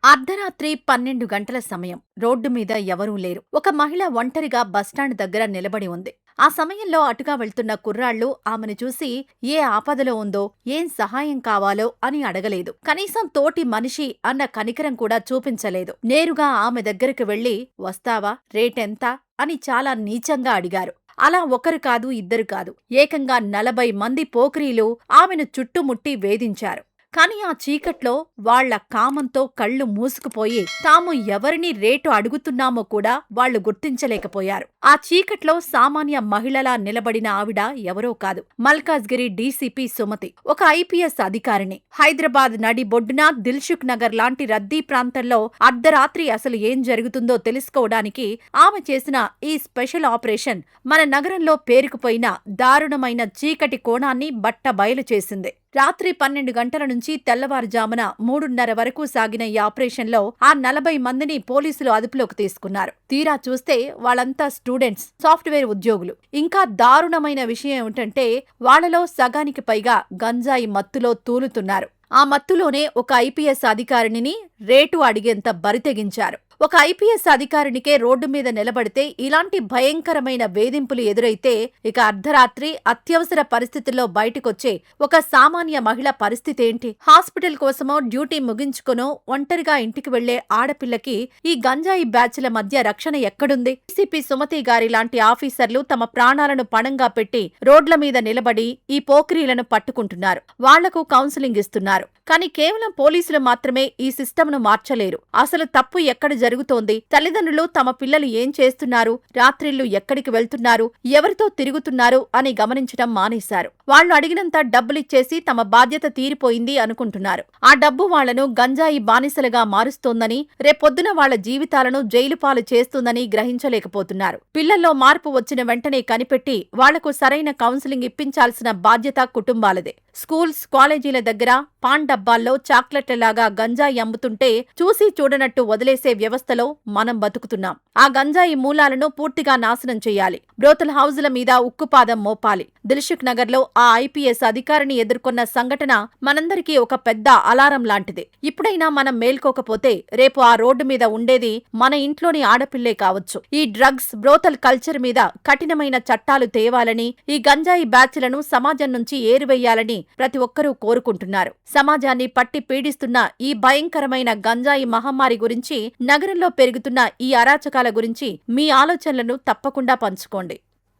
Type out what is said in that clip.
అర్ధరాత్రి 12 గంటల సమయం. రోడ్డు మీద ఎవరూ లేరు. ఒక మహిళ ఒంటరిగా బస్టాండ్ దగ్గర నిలబడి ఉంది. ఆ సమయంలో అటుగా వెళ్తున్న కుర్రాళ్ళు ఆమెను చూసి ఏ ఆపదలో ఉందో, ఏం సహాయం కావాలో అని అడగలేదు. కనీసం తోటి మనిషి అన్న కనికరం కూడా చూపించలేదు. నేరుగా ఆమె దగ్గరకు వెళ్లి వస్తావా, రేటెంత అని చాలా నీచంగా అడిగారు. అలా ఒకరు కాదు, ఇద్దరు కాదు, ఏకంగా 40 మంది పోకిరీలు ఆమెను చుట్టుముట్టి వేధించారు. కాని ఆ చీకట్లో వాళ్ల కామంతో కళ్ళు మూసుకుపోయి తాము ఎవరిని రేటు అడుగుతున్నామో కూడా వాళ్లు గుర్తించలేకపోయారు. ఆ చీకట్లో సామాన్య మహిళలా నిలబడిన ఆవిడ ఎవరో కాదు, మల్కాజ్గిరి డీసీపీ సుమతి, ఒక ఐపీఎస్ అధికారిని. హైదరాబాద్ నడిబొడ్డున దిల్సుఖ్ నగర్ లాంటి రద్దీ ప్రాంతంలో అర్ధరాత్రి అసలు ఏం జరుగుతుందో తెలుసుకోవడానికి ఆమె చేసిన ఈ స్పెషల్ ఆపరేషన్ మన నగరంలో పేరుకుపోయిన దారుణమైన చీకటి కోణాన్ని బట్టబయలు చేసింది. రాత్రి 12 గంటల నుంచి తెల్లవారుజామున 3:30 వరకు సాగిన ఈ ఆపరేషన్లో ఆ 40 మందిని పోలీసులు అదుపులోకి తీసుకున్నారు. తీరా చూస్తే వాళ్ళంతా స్టూడెంట్స్, సాఫ్ట్వేర్ ఉద్యోగులు. ఇంకా దారుణమైన విషయం ఏమిటంటే వాళ్లలో సగానికి పైగా గంజాయి మత్తులో తూలుతున్నారు. ఆ మత్తులోనే ఒక ఐపీఎస్ అధికారిని రేటు అడిగేంత బరితెగించారు. ఒక ఐపీఎస్ అధికారినికే రోడ్డు మీద నిలబడితే ఇలాంటి భయంకరమైన వేధింపులు ఎదురైతే ఇక అర్ధరాత్రి అత్యవసర పరిస్థితుల్లో బయటకొచ్చే ఒక సామాన్య మహిళ పరిస్థితేంటి? హాస్పిటల్ కోసమో డ్యూటీ ముగించుకునో ఒంటరిగా ఇంటికి వెళ్లే ఆడపిల్లకి ఈ గంజాయి బ్యాచ్ల మధ్య రక్షణ ఎక్కడుంది? డీసీపీ సుమతి గారి లాంటి ఆఫీసర్లు తమ ప్రాణాలను పణంగా పెట్టి రోడ్ల మీద నిలబడి ఈ పోకిరీలను పట్టుకుంటున్నారు. వాళ్లకు కౌన్సిలింగ్ ఇస్తున్నారు. కానీ కేవలం పోలీసులు మాత్రమే ఈ సిస్టమ్ను మార్చలేరు. అసలు తప్పు ఎక్కడ జరుగుతోంది? తల్లిదండ్రులు తమ పిల్లలు ఏం చేస్తున్నారు, రాత్రిళ్లు ఎక్కడికి వెళ్తున్నారు, ఎవరితో తిరుగుతున్నారు అని గమనించడం మానేశారు. వాళ్లు అడిగినంత డబ్బులిచ్చేసి తమ బాధ్యత తీరిపోయింది అనుకుంటున్నారు. ఆ డబ్బు వాళ్లను గంజాయి బానిసలుగా మారుస్తోందని, రేపొద్దున వాళ్ల జీవితాలను జైలుపాలు చేస్తుందని గ్రహించలేకపోతున్నారు. పిల్లల్లో మార్పు వచ్చిన వెంటనే కనిపెట్టి వాళ్లకు సరైన కౌన్సిలింగ్ ఇప్పించాల్సిన బాధ్యత కుటుంబాలదే. స్కూల్స్, కాలేజీల దగ్గర పాన్ డబ్బాల్లో చాక్లెట్లలాగా గంజాయి అమ్ముతుంటే చూసి చూడనట్టు వదిలేసే వ్యవస్థలో మనం బతుకుతున్నాం. ఆ గంజాయి మూలాలను పూర్తిగా నాశనం చెయ్యాలి. బ్రోతల్ హౌజుల మీద ఉక్కుపాదం మోపాలి. దిల్సుఖ్ నగర్లో ఆ ఐపీఎస్ అధికారిని ఎదుర్కొన్న సంఘటన మనందరికీ ఒక పెద్ద అలారం లాంటిది. ఇప్పుడైనా మనం మేల్కోకపోతే రేపు ఆ రోడ్డు మీద ఉండేది మన ఇంట్లోని ఆడపిల్లే కావచ్చు. ఈ డ్రగ్స్, బ్రోతల్ కల్చర్ మీద కఠినమైన చట్టాలు తేవాలని, ఈ గంజాయి బ్యాచ్లను సమాజం నుంచి ఏరివేయాలని ప్రతి ఒక్కరూ కోరుకుంటున్నారు. సమాజాన్ని పట్టి పీడిస్తున్న ఈ భయంకరమైన గంజాయి మహమ్మారి గురించి, నగరంలో పెరుగుతున్న ఈ అరాచకాల గురించి మీ ఆలోచనలను తప్పకుండా పంచుకోండి.